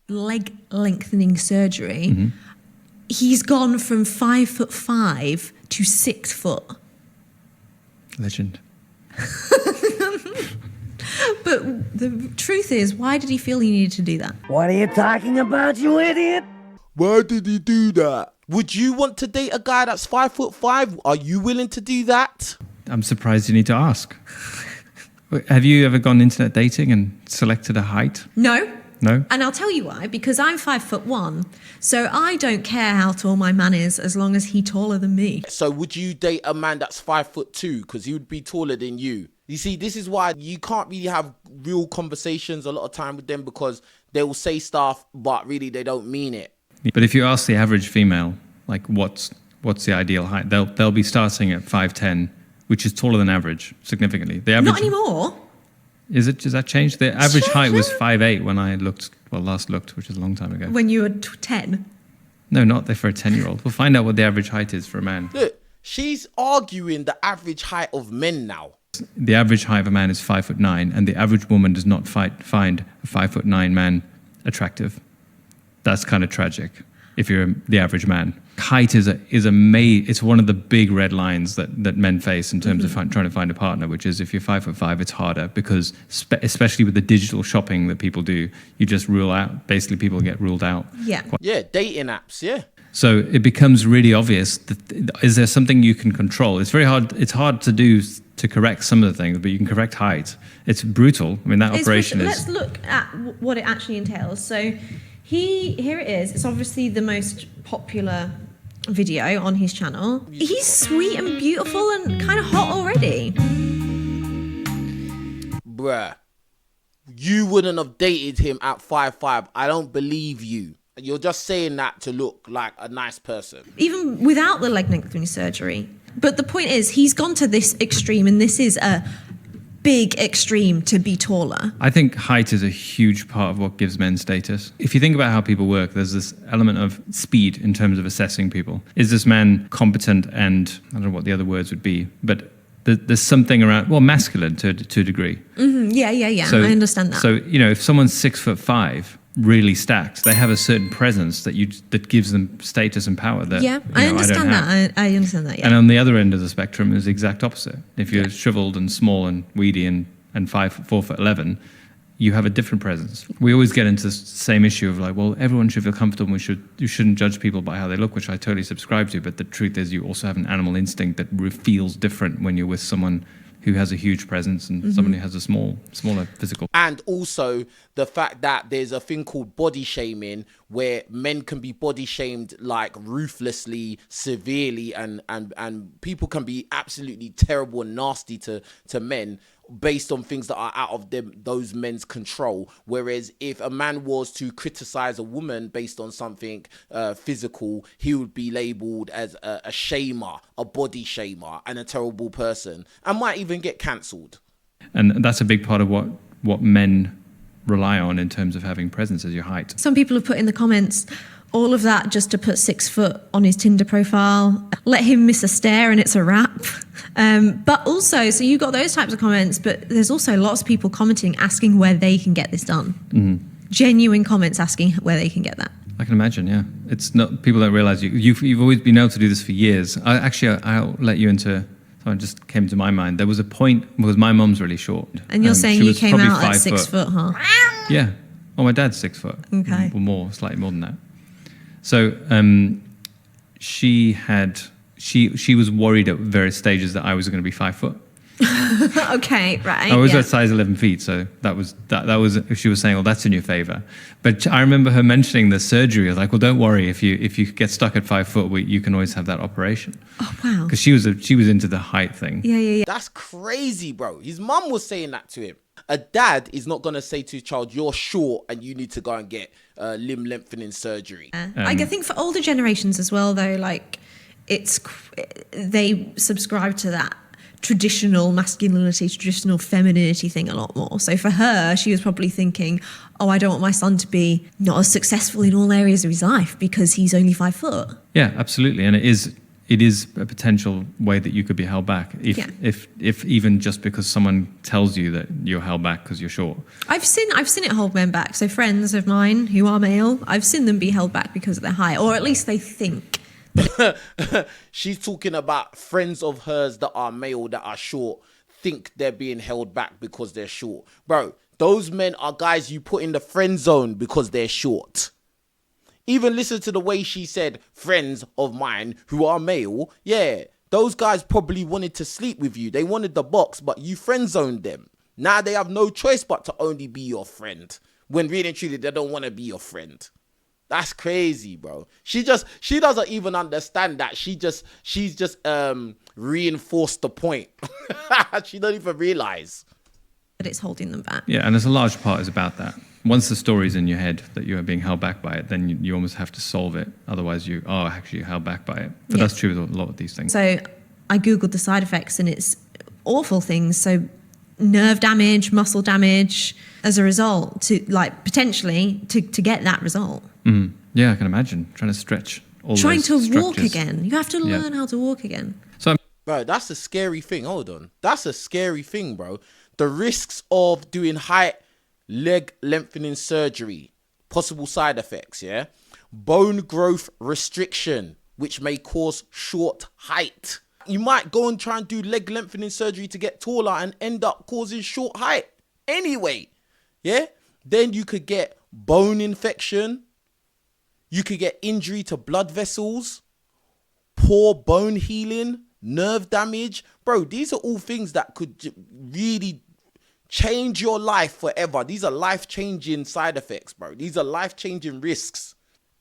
leg lengthening surgery, he's gone from 5'5" to 6 foot. Legend. But the truth is, why did he feel he needed to do that? What are you talking about, you idiot? Why did he do that? Would you want to date a guy that's 5'5"? Are you willing to do that? I'm surprised you need to ask. Have you ever gone internet dating and selected a height? No. No? And I'll tell you why, because I'm 5'1", so I don't care how tall my man is as long as he's taller than me. So would you date a man that's 5'2" because he would be taller than you? You see, this is why you can't really have real conversations a lot of time with them, because they will say stuff, but really they don't mean it. But if you ask the average female, like what's the ideal height, they'll be starting at 5'10", which is taller than average, significantly. The average, Not anymore. Is it? Does that change? The average height was 5'8" when I last looked, which is a long time ago. When you were 10. No, not for a 10-year-old. We'll find out what the average height is for a man. Look, she's arguing the average height of men now. The average height of a man is 5'9", and the average woman does not find a 5'9" man attractive. That's kind of tragic if you're the average man. Height it's one of the big red lines that men face in terms of trying to find a partner, which is if you're 5'5", it's harder because especially with the digital shopping that people do, you just rule out, basically people get ruled out. Yeah. Yeah, dating apps, yeah. So it becomes really obvious that is there something you can control? It's very hard. It's hard to do to correct some of the things, but you can correct height. It's brutal. I mean, that operation is... Let's look at what it actually entails. So here it is. It's obviously the most popular video on his channel. He's sweet and beautiful and kind of hot already. Bruh, you wouldn't have dated him at 5'5". I don't believe you. You're just saying that to look like a nice person. Even without the leg lengthening surgery. But the point is, he's gone to this extreme, and this is a big extreme to be taller. I think height is a huge part of what gives men status. If you think about how people work, there's this element of speed in terms of assessing people. Is this man competent and, I don't know what the other words would be, but there's something around, well, masculine to a degree. Yeah. So, I understand that. So, if someone's 6'5", really stacked, they have a certain presence that gives them status and power that I understand that. I understand that. Yeah. And on the other end of the spectrum is the exact opposite. If you're shriveled and small and weedy and 4'11", you have a different presence. We always get into the same issue of like, well, everyone should feel comfortable. You shouldn't judge people by how they look, which I totally subscribe to. But the truth is, you also have an animal instinct that feels different when you're with someone who has a huge presence and someone who has a smaller physical. And also the fact that there's a thing called body shaming, where men can be body shamed like ruthlessly, severely, and people can be absolutely terrible and nasty to men based on things that are out of those men's control. Whereas if a man was to criticize a woman based on something physical, he would be labeled as a shamer, a body shamer, and a terrible person, and might even get cancelled. And that's a big part of what men rely on in terms of having presence as your height. Some people have put in the comments, all of that just to put 6 foot on his Tinder profile. Let him miss a stare and it's a wrap. But also, so you got those types of comments, but there's also lots of people commenting, asking where they can get this done. Genuine comments asking where they can get that. I can imagine, yeah. It's not, people don't realize you've always been able to do this for years. I'll let you into, something just came to my mind. There was a point, because my mum's really short. And you're saying you came out at 6 foot, huh? Yeah. Well, my dad's 6 foot. Okay. Or more, slightly more than that. So she was worried at various stages that I was going to be 5 foot. Okay, right. I was at size 11 feet, so that was she was saying, well, that's in your favor. But I remember her mentioning the surgery. I was like, well, don't worry, if you get stuck at 5 foot, you can always have that operation. Oh wow. Because she was into the height thing. Yeah. That's crazy, bro. His mum was saying that to him. A dad is not going to say to his child, you're short and you need to go and get limb lengthening surgery. I think for older generations as well, though, like they subscribe to that traditional masculinity, traditional femininity thing a lot more. So for her, she was probably thinking, oh, I don't want my son to be not as successful in all areas of his life because he's only 5 foot. Yeah, absolutely. And it is it is a potential way that you could be held back if even just because someone tells you that you're held back because you're short. I've seen it hold men back. So friends of mine who are male, I've seen them be held back because of their height, or at least they think. She's talking about friends of hers that are male that are short think they're being held back because they're short. Bro, those men are guys you put in the friend zone because they're short. Even listen to the way she said, friends of mine who are male. Yeah, those guys probably wanted to sleep with you. They wanted the box, but you friend zoned them. Now they have no choice but to only be your friend. When really and truly, they don't want to be your friend. That's crazy, bro. She doesn't even understand that. She's just reinforced the point. She don't even realize That it's holding them back. Yeah, and there's a large part is about that. Once the story's in your head that you are being held back by it, then you almost have to solve it. Otherwise, you are actually held back by it. But that's true with a lot of these things. So I Googled the side effects and it's awful things. So nerve damage, muscle damage as a result to potentially to get that result. Mm. Yeah, I can imagine trying to stretch all Trying those to structures. walk again. You have to learn how to walk again. So bro, that's a scary thing. Hold on. That's a scary thing, bro. The risks of doing leg lengthening surgery, possible side effects, yeah? Bone growth restriction, which may cause short height. You might go and try and do leg lengthening surgery to get taller and end up causing short height anyway, yeah? Then you could get bone infection. You could get injury to blood vessels, poor bone healing, nerve damage. Bro, these are all things that could really change your life forever. These are life-changing side effects, bro. These are life-changing risks.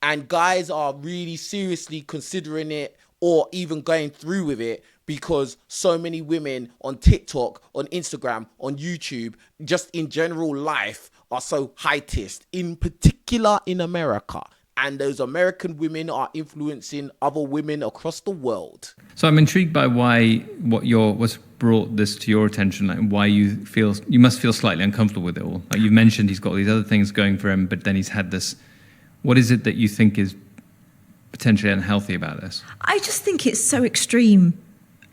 And guys are really seriously considering it or even going through with it because so many women on TikTok, on Instagram, on YouTube, just in general life are so heightist, in particular in America. And those American women are influencing other women across the world. So I'm intrigued by what's brought this to your attention, like why you must feel slightly uncomfortable with it all. Like you mentioned, he's got all these other things going for him, but then he's had this. What is it that you think is potentially unhealthy about this? I just think it's so extreme.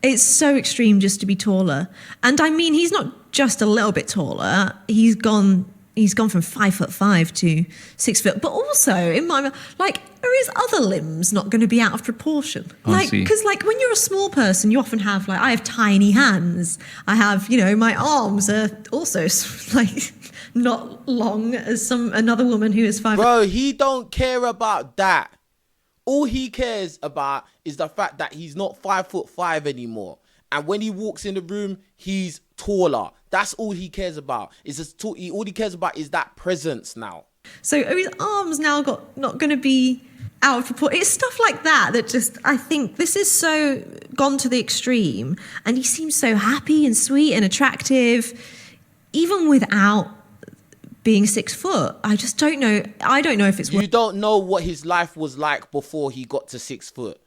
It's so extreme just to be taller. And I mean, he's not just a little bit taller. He's gone from 5'5" to 6 foot. But also, in my mind, are his other limbs not going to be out of proportion? Because when you're a small person, you often have I have tiny hands. I have, my arms are also not long as another woman who is 5. Bro, he don't care about that. All he cares about is the fact that he's not 5'5" anymore. And when he walks in the room, he's taller. That's all he cares about. All he cares about is that presence now. So are his arms now not going to be out of proportion? It's stuff like that just, I think this is so gone to the extreme. And he seems so happy and sweet and attractive, even without being 6 foot. I just don't know. I don't know if it's... You don't know what his life was like before he got to 6 foot.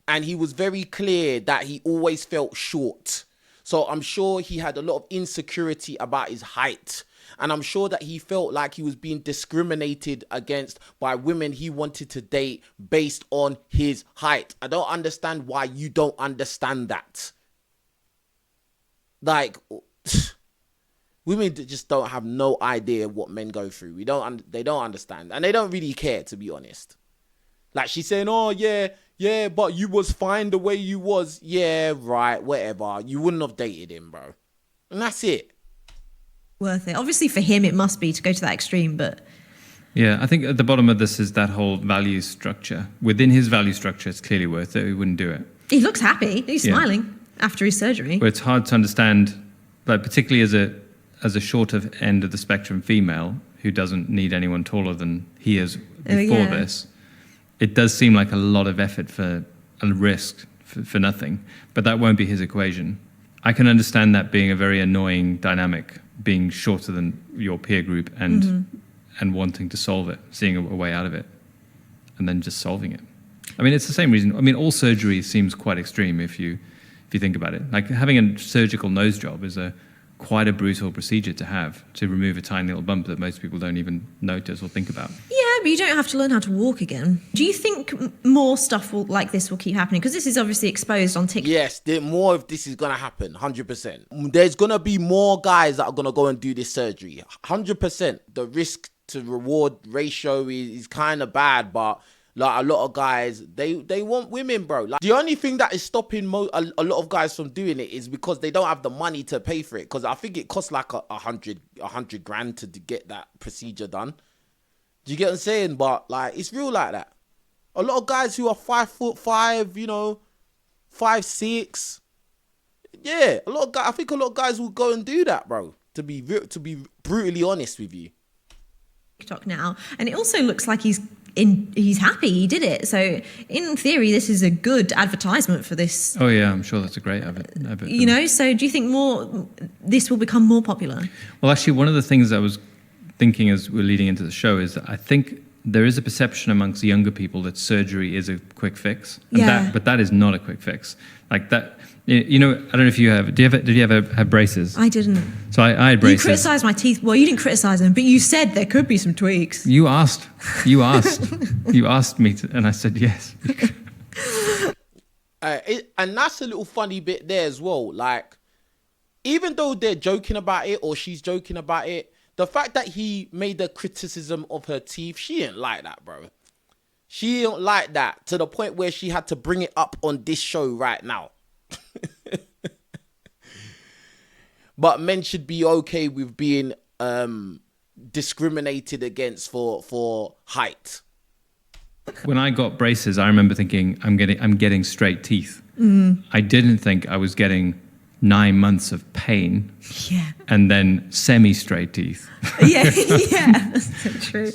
And he was very clear that he always felt short. So I'm sure he had a lot of insecurity about his height. And I'm sure that he felt like he was being discriminated against by women he wanted to date based on his height. I don't understand why you don't understand that. Women just don't have no idea what men go through. They don't understand. And they don't really care, to be honest. She's saying, oh, yeah, but you was fine the way you was. Yeah, right, whatever. You wouldn't have dated him, bro. And that's it. Worth it. Obviously, for him, it must be to go to that extreme, but... Yeah, I think at the bottom of this is that whole value structure. Within his value structure, it's clearly worth it. He wouldn't do it. He looks happy. He's smiling after his surgery. But it's hard to understand, particularly as a shorter end of the spectrum female who doesn't need anyone taller than he is before this. It does seem like a lot of effort for a risk for nothing, but that won't be his equation. I can understand that being a very annoying dynamic, being shorter than your peer group and wanting to solve it, seeing a way out of it, and then just solving it. I mean, it's the same reason. I mean, all surgery seems quite extreme if you think about it. Like having a surgical nose job is a quite a brutal procedure to have, to remove a tiny little bump that most people don't even notice or think about. Yeah, but you don't have to learn how to walk again. Do you think more stuff like this will keep happening? Because this is obviously exposed on TikTok. Yes, more of this is going to happen, 100%. There's going to be more guys that are going to go and do this surgery, 100%. The risk to reward ratio is kind of bad, but like a lot of guys, they want women, bro. Like the only thing that is stopping a lot of guys from doing it is because they don't have the money to pay for it. Because I think it costs like a hundred grand to get that procedure done. Do you get what I'm saying? But like, it's real like that. A lot of guys who are 5'5", 5'6", yeah, a lot of guys. I think a lot of guys will go and do that, bro. To be brutally honest with you. TikTok now, and it also looks like he's happy he did it. So in theory, this is a good advertisement for this. Oh yeah, I'm sure that's a great advert. You know, so do you think this will become more popular? Well, actually, one of the things I was thinking as we're leading into the show is that I think there is a perception amongst younger people that surgery is a quick fix. And but that is not a quick fix. Like that, you know, I don't know if you have, did you ever have braces? I didn't. So I had braces. You criticised my teeth. Well, you didn't criticise them, but you said there could be some tweaks. You asked me to, and I said yes. And that's a little funny bit there as well. Like, even though they're joking about it or she's joking about it, the fact that he made a criticism of her teeth, she didn't like that, bro. She didn't like that to the point where she had to bring it up on this show right now. But men should be okay with being discriminated against for height. When I got braces, I remember thinking, I'm getting straight teeth. I didn't think I was getting 9 months of pain, and then semi-straight teeth. That's so true.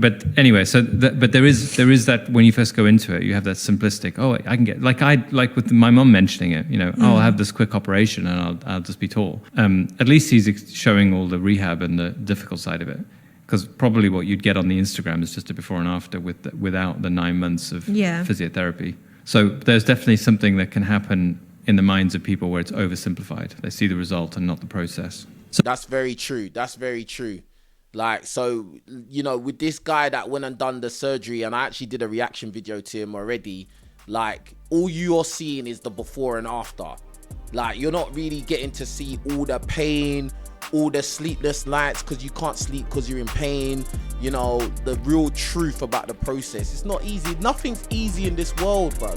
But anyway, but there is that when you first go into it, you have that simplistic. Oh, I can get like with my mom mentioning it. You know, I'll have this quick operation and I'll just be tall. At least he's showing all the rehab and the difficult side of it. Because probably what you'd get on the Instagram is just a before and after without the 9 months of physiotherapy. So there's definitely something that can happen in the minds of people where it's oversimplified. They see the result and not the process. So that's very true. That's very true. Like, so, you know, with this guy that went and done the surgery, and I actually did a reaction video to him already, like, all you're seeing is the before and after. Like, you're not really getting to see all the pain, all the sleepless nights because you can't sleep because you're in pain, you know, the real truth about the process. It's not easy. Nothing's easy in this world, bro.